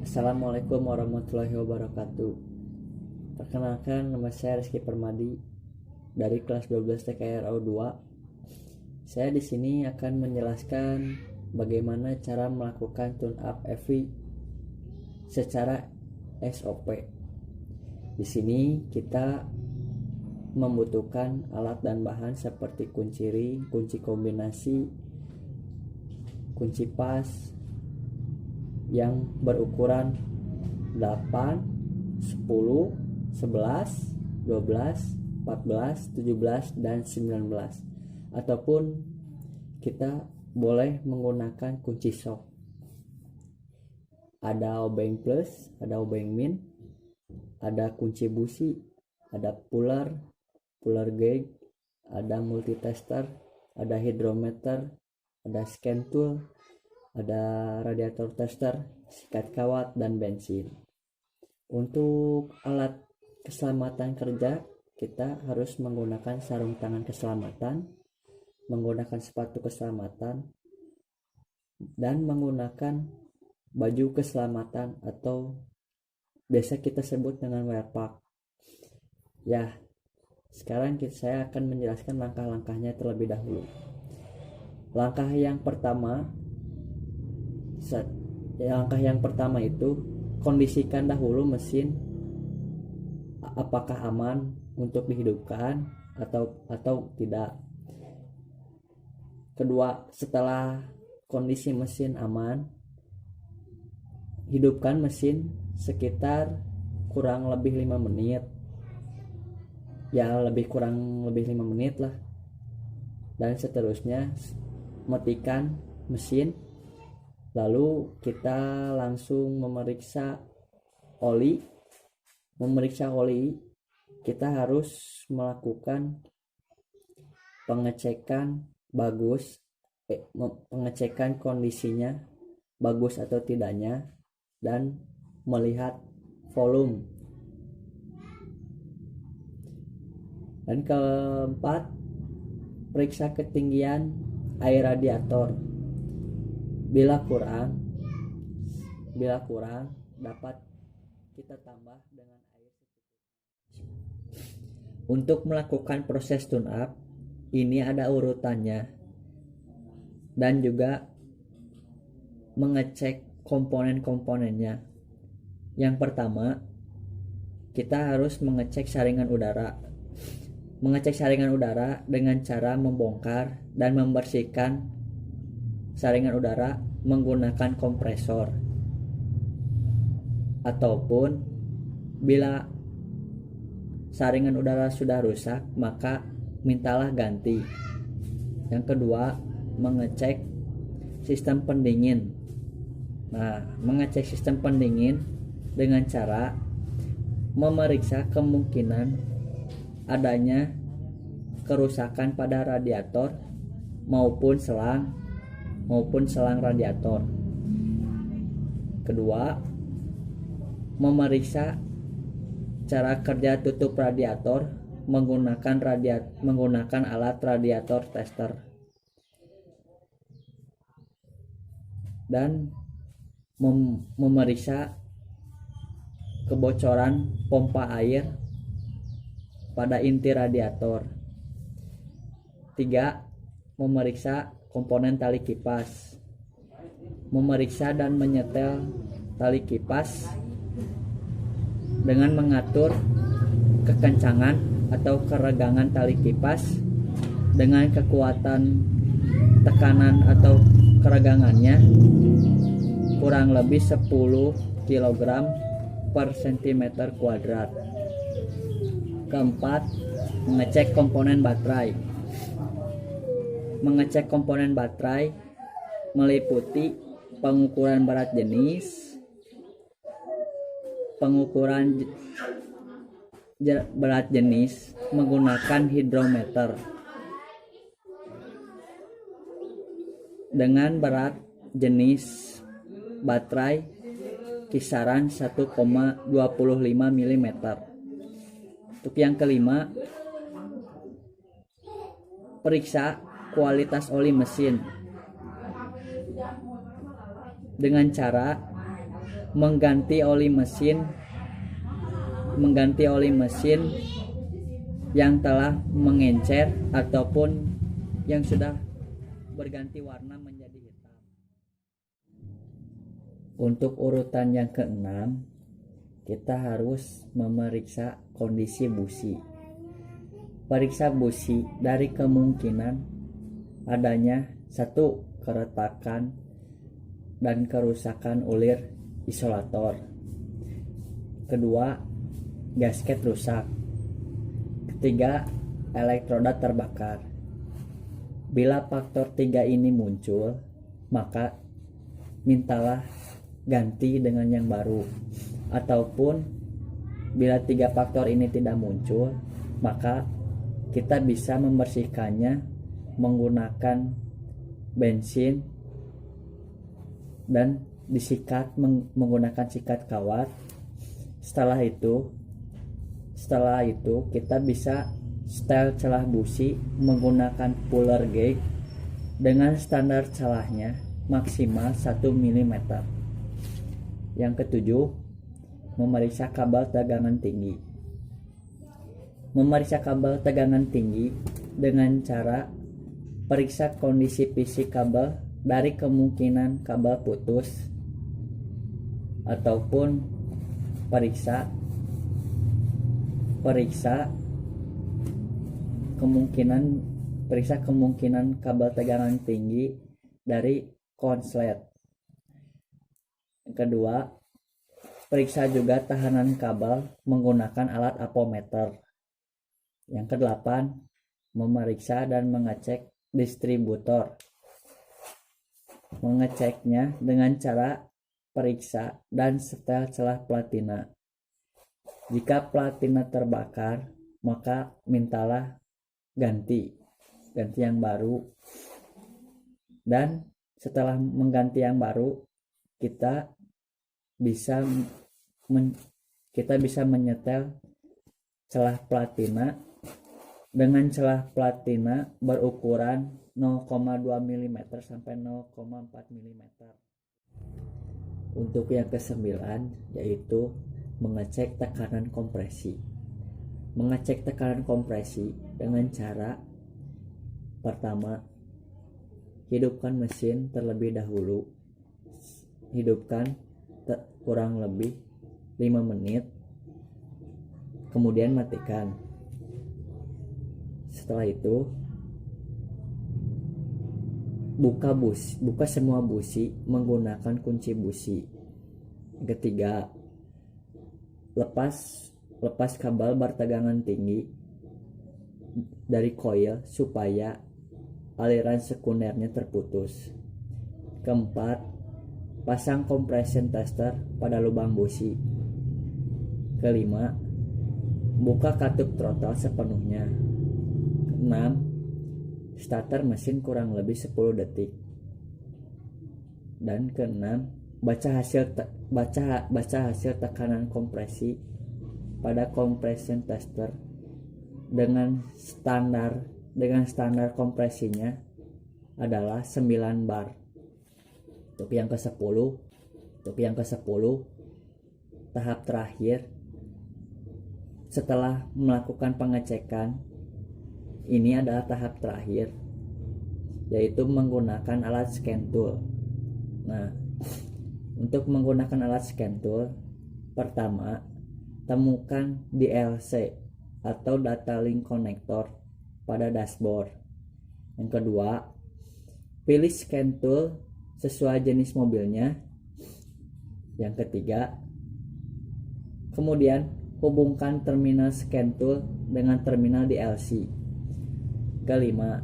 Assalamualaikum warahmatullahi wabarakatuh. Perkenalkan, nama saya Rizky Permadi dari kelas 12 TKRO 2. Saya di sini akan menjelaskan bagaimana cara melakukan tune up EV secara SOP. Di sini kita membutuhkan alat dan bahan seperti kunci ring, kunci kombinasi, kunci pas yang berukuran 8, 10, 11, 12, 14, 17, dan 19. Ataupun kita boleh menggunakan kunci shock. Ada obeng plus, ada obeng min, ada kunci busi, ada puller gauge, ada multitester, ada hidrometer, ada scan tool, ada radiator tester, sikat kawat, dan bensin. Untuk alat keselamatan kerja, kita harus menggunakan sarung tangan keselamatan, menggunakan sepatu keselamatan, dan menggunakan baju keselamatan atau biasa kita sebut dengan wear pack. Ya, sekarang saya akan menjelaskan langkah-langkahnya terlebih dahulu. Langkah yang pertama itu kondisikan dahulu mesin apakah aman untuk dihidupkan atau tidak. Kedua, setelah kondisi mesin aman, hidupkan mesin sekitar kurang lebih 5 menit. Ya, kurang lebih 5 menit lah. Dan seterusnya matikan mesin. Lalu kita langsung memeriksa oli. Kita harus melakukan pengecekan pengecekan kondisinya bagus atau tidaknya, dan melihat volume. Dan keempat, periksa ketinggian air radiator. Bila kurang dapat kita tambah dengan air secukupnya. Untuk melakukan proses tune up ini ada urutannya, dan juga mengecek komponen-komponennya. Yang pertama, kita harus mengecek saringan udara. Mengecek saringan udara dengan cara membongkar dan membersihkan saringan udara menggunakan kompresor, ataupun bila saringan udara sudah rusak maka mintalah ganti. Yang kedua, mengecek sistem pendingin. Mengecek sistem pendingin dengan cara memeriksa kemungkinan adanya kerusakan pada radiator maupun selang radiator. Kedua, memeriksa cara kerja tutup radiator menggunakan alat radiator tester, dan memeriksa kebocoran pompa air pada inti radiator. 3. Memeriksa komponen tali kipas. Memeriksa dan menyetel tali kipas dengan mengatur kekencangan atau keregangan tali kipas dengan kekuatan tekanan atau keregangannya kurang lebih 10 kg per cm kuadrat. Keempat, mengecek komponen baterai. Mengecek komponen baterai meliputi pengukuran berat jenis, menggunakan hidrometer dengan berat jenis baterai kisaran 1,25 mm. Untuk yang kelima, periksa kualitas oli mesin dengan cara mengganti oli mesin yang telah mengencer ataupun yang sudah berganti warna menjadi hitam. Untuk urutan yang keenam, kita harus memeriksa kondisi busi. Periksa busi dari kemungkinan adanya satu, keretakan dan kerusakan ulir isolator. Kedua, gasket rusak. Ketiga, elektroda terbakar. Bila faktor 3 ini muncul, maka mintalah ganti dengan yang baru. Ataupun bila 3 faktor ini tidak muncul, maka kita bisa membersihkannya menggunakan bensin dan disikat menggunakan sikat kawat. Setelah itu kita bisa setel celah busi menggunakan puller gauge dengan standar celahnya maksimal 1 mm. Yang ketujuh, memeriksa kabel tegangan tinggi. Memeriksa kabel tegangan tinggi dengan cara periksa kondisi fisik kabel dari kemungkinan kabel putus, ataupun periksa kemungkinan kabel tegangan tinggi dari konslet. Yang kedua, periksa juga tahanan kabel menggunakan alat ampermeter. Yang kedelapan, memeriksa dan mengecek distributor. Mengeceknya dengan cara periksa dan setel celah platina. Jika platina terbakar, maka mintalah ganti yang baru. Dan setelah mengganti yang baru, kita bisa menyetel celah platina dengan celah platina berukuran 0,2 mm sampai 0,4 mm. Untuk yang kesembilan, yaitu mengecek tekanan kompresi. Mengecek tekanan kompresi dengan cara pertama, hidupkan mesin terlebih dahulu. Hidupkan kurang lebih 5 menit, kemudian matikan. Setelah itu buka semua busi menggunakan kunci busi. Ketiga, lepas kabel bertegangan tinggi dari koil supaya aliran sekundernya terputus. Keempat, pasang compression tester pada lubang busi. Kelima, buka katup throttle sepenuhnya. Keenam, starter mesin kurang lebih 10 detik. Dan keenam, baca hasil tekanan kompresi pada compression tester dengan standar kompresinya adalah 9 bar. Untuk yang ke-10, tahap terakhir setelah melakukan pengecekan, ini adalah tahap terakhir, yaitu menggunakan alat scan tool. Nah, untuk menggunakan alat scan tool, pertama, temukan DLC atau data link connector pada dashboard. Yang kedua, pilih scan tool sesuai jenis mobilnya. Yang ketiga, kemudian hubungkan terminal scan tool dengan terminal DLC. Kelima,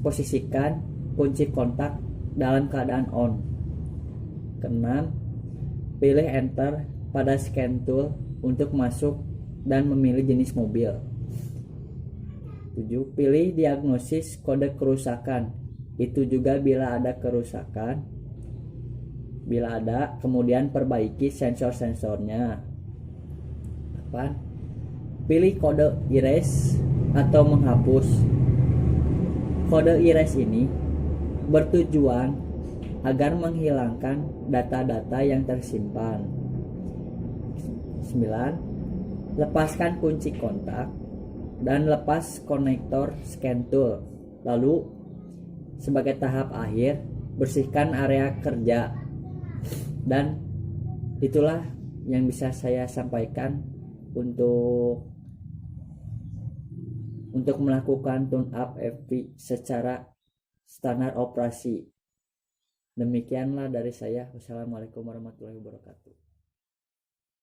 posisikan kunci kontak dalam keadaan on. Keenam, pilih enter pada scan tool untuk masuk dan memilih jenis mobil. 7. Pilih diagnosis kode kerusakan. Itu juga bila ada kerusakan. Bila ada, kemudian perbaiki sensor-sensornya. 8. Pilih kode erase atau menghapus. Kode erase ini bertujuan agar menghilangkan data-data yang tersimpan. 9. Lepaskan kunci kontak dan lepas konektor scan tool. Lalu sebagai tahap akhir, bersihkan area kerja. Dan itulah yang bisa saya sampaikan untuk melakukan tune up FP secara standar operasi. Demikianlah dari saya. Wassalamualaikum warahmatullahi wabarakatuh.